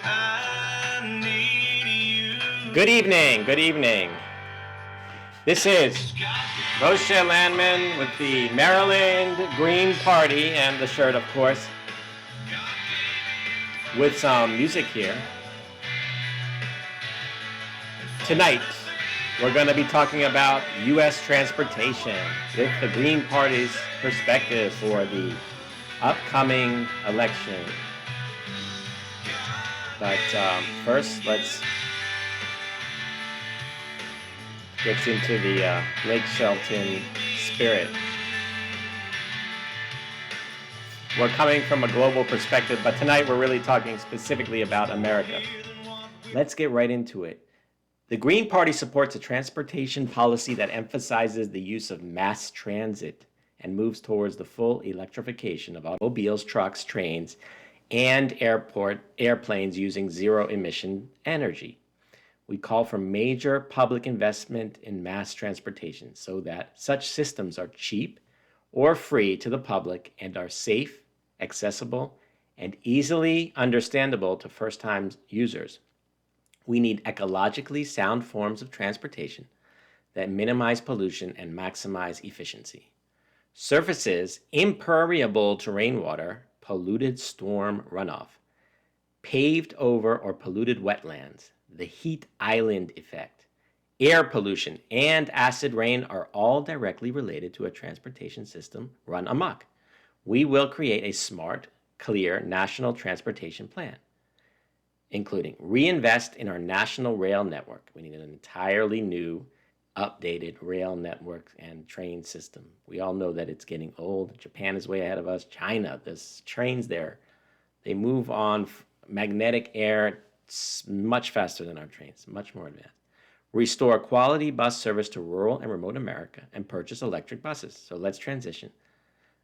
I need you. Good evening. Good evening. This is Moshe Landman with the Maryland Green Party and the shirt, of course, with some music here. Tonight, we're going to be talking about U.S. transportation with the Green Party's perspective for the upcoming election. But first, let's get into the Lake Shelton spirit. We're coming from a global perspective, but tonight we're really talking specifically about America. Let's get right into it. The Green Party supports a transportation policy that emphasizes the use of mass transit and moves towards the full electrification of automobiles, trucks, trains, and airplanes using zero-emission energy. We call for major public investment in mass transportation so that such systems are cheap or free to the public and are safe, accessible, and easily understandable to first-time users. We need ecologically sound forms of transportation that minimize pollution and maximize efficiency. Surfaces impermeable to rainwater, polluted storm runoff, paved over or polluted wetlands, the heat island effect, air pollution, and acid rain are all directly related to a transportation system run amok. We will create a smart, clear national transportation plan, including reinvest in our national rail network. We need an entirely new, updated rail network and train system. We all know that it's getting old. Japan is way ahead of us. China, there's trains there. They move on magnetic air much faster than our trains, much more advanced. Restore quality bus service to rural and remote America and purchase electric buses. So let's transition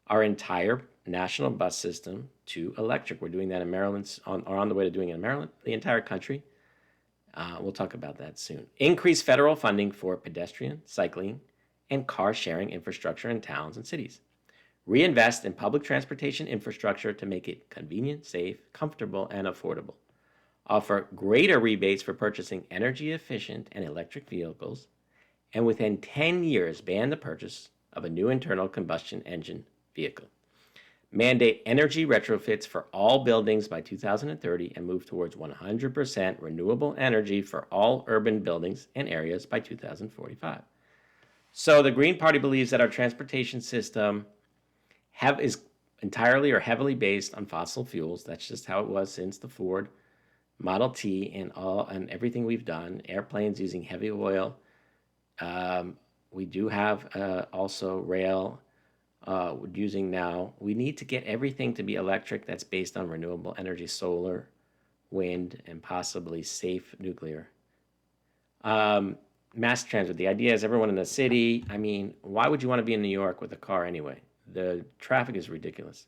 our entire national bus system to electric. We're doing that in Maryland, are on the way to doing it in Maryland, the entire country. We'll talk about that soon. Increase federal funding for pedestrian, cycling, and car sharing infrastructure in towns and cities. Reinvest in public transportation infrastructure to make it convenient, safe, comfortable, and affordable. Offer greater rebates for purchasing energy efficient and electric vehicles. And within 10 years, ban the purchase of a new internal combustion engine vehicle. Mandate energy retrofits for all buildings by 2030 and move towards 100% renewable energy for all urban buildings and areas by 2045. So the Green Party believes that our transportation system is entirely or heavily based on fossil fuels. That's just how it was since the Ford Model T and everything we've done. Airplanes using heavy oil. We do have also rail using now. We need to get everything to be electric that's based on renewable energy, solar, wind, and possibly safe nuclear. Mass transit. The idea is everyone in the city. I mean, why would you want to be in New York with a car anyway? The traffic is ridiculous.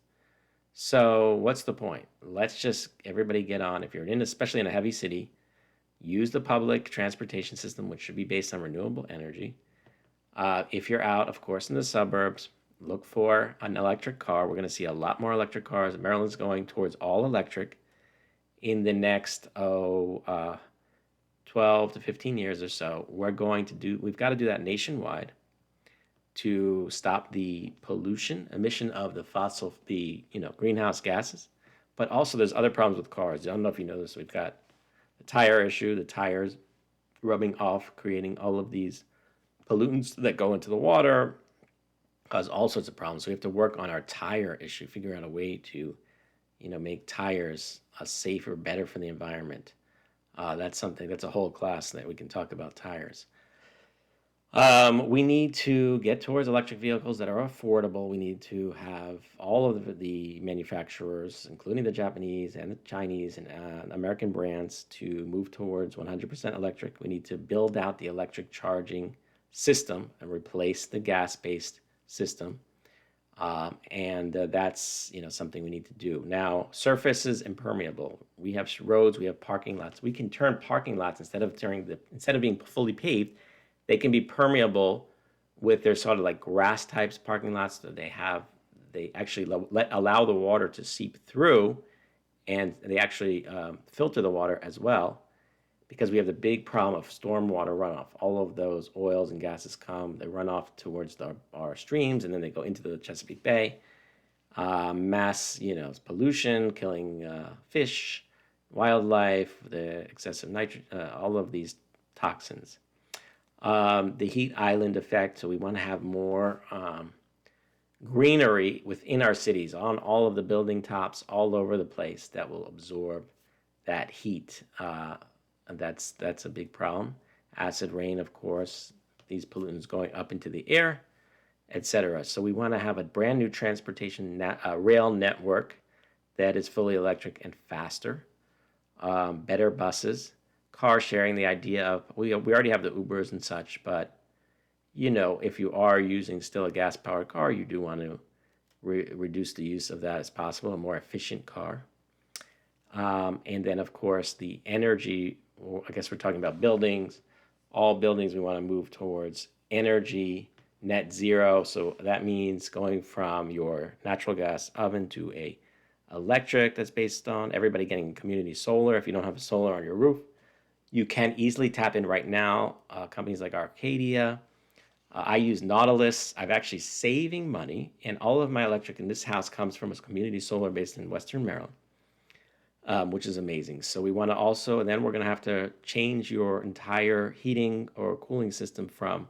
So what's the point? Let's just everybody get on. If you're especially in a heavy city, use the public transportation system, which should be based on renewable energy. If you're out, of course, in the suburbs, look for an electric car. We're going to see a lot more electric cars. Maryland's going towards all electric in the next 12 to 15 years or so. We've got to do that nationwide to stop the emission of the greenhouse gases. But also there's other problems with cars. I don't know if you know this. We've got the tire issue, the tires rubbing off, creating all of these pollutants that go into the water, cause all sorts of problems. So we have to work on our tire issue, figure out a way to, make tires safer, better for the environment. That's a whole class that we can talk about tires. We need to get towards electric vehicles that are affordable. We need to have all of the manufacturers, including the Japanese and the Chinese and American brands, to move towards 100% electric. We need to build out the electric charging system and replace the gas-based system. And that's something we need to do. Now, surfaces impermeable. We have roads, we have parking lots. We can turn parking lots instead of being fully paved, they can be permeable with their sort of like grass types parking lots that they actually allow the water to seep through and they actually filter the water as well, because we have the big problem of stormwater runoff. All of those oils and gases they run off towards our streams, and then they go into the Chesapeake Bay. Mass, pollution, killing fish, wildlife, the excessive nitrogen, all of these toxins. The heat island effect, so we want to have more greenery within our cities, on all of the building tops, all over the place, that will absorb that heat. And that's a big problem. Acid rain, of course, these pollutants going up into the air, etc. So we want to have a brand new transportation rail network that is fully electric and faster, better buses, car sharing. The idea of we already have the Ubers and such, but if you are using still a gas powered car, you do want to reduce the use of that as possible, a more efficient car. And then, of course, the energy. I guess we're talking about buildings. All buildings, we want to move towards energy net zero. So that means going from your natural gas oven to a electric that's based on everybody getting community solar. If you don't have a solar on your roof, you can easily tap in right now. Companies like Arcadia. I use Nautilus. I'm actually saving money, and all of my electric in this house comes from a community solar based in Western Maryland. Which is amazing. So we want to also, and then we're going to have to change your entire heating or cooling system from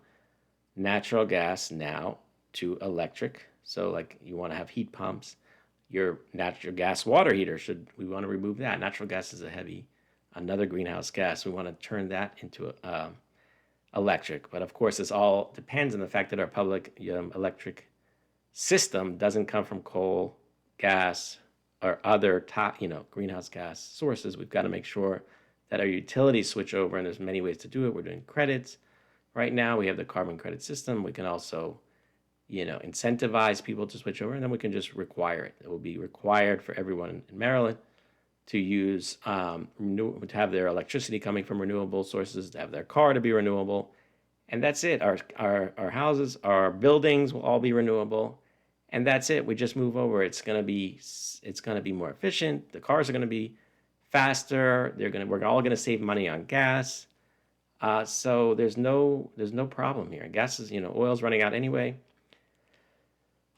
natural gas now to electric. So like you want to have heat pumps. Your natural gas water heater, we want to remove that. Natural gas is another greenhouse gas. We want to turn that into electric. But of course, this all depends on the fact that our public electric system doesn't come from coal, gas, or other greenhouse gas sources. We've got to make sure that our utilities switch over, and there's many ways to do it. We're doing credits. Right now, we have the carbon credit system. We can also, incentivize people to switch over, and then we can just require it. It will be required for everyone in Maryland to use to have their electricity coming from renewable sources, to have their car to be renewable, and that's it. Our houses, our buildings will all be renewable. And that's it. We just move over. It's gonna be more efficient. The cars are gonna be faster. We're all gonna save money on gas. So there's no problem here. Gas is oil's running out anyway.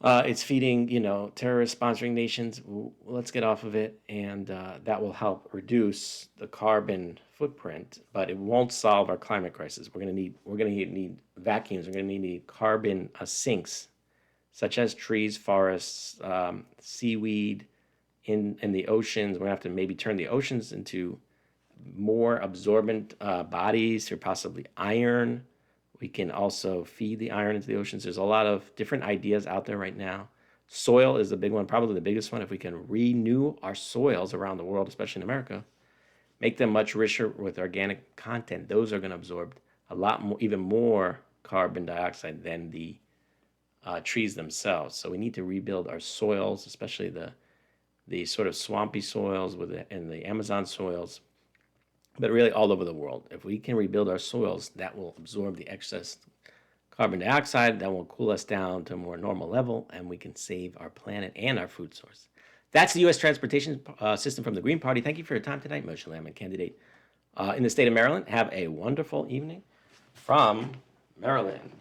It's feeding terrorist sponsoring nations. Let's get off of it, and that will help reduce the carbon footprint. But it won't solve our climate crisis. We're gonna need vacuums. We're gonna need carbon sinks, such as trees, forests, seaweed in the oceans. We're going to have to maybe turn the oceans into more absorbent bodies, or possibly iron. We can also feed the iron into the oceans. There's a lot of different ideas out there right now. Soil is the big one, probably the biggest one. If we can renew our soils around the world, especially in America, make them much richer with organic content, those are going to absorb a lot more, even more carbon dioxide than the trees themselves. So we need to rebuild our soils, especially the sort of swampy soils and the Amazon soils, but really all over the world. If we can rebuild our soils, that will absorb the excess carbon dioxide, that will cool us down to a more normal level, and we can save our planet and our food source. That's the U.S. transportation system from the Green Party. Thank you for your time tonight, Moshe Landman, candidate in the state of Maryland. Have a wonderful evening from Maryland.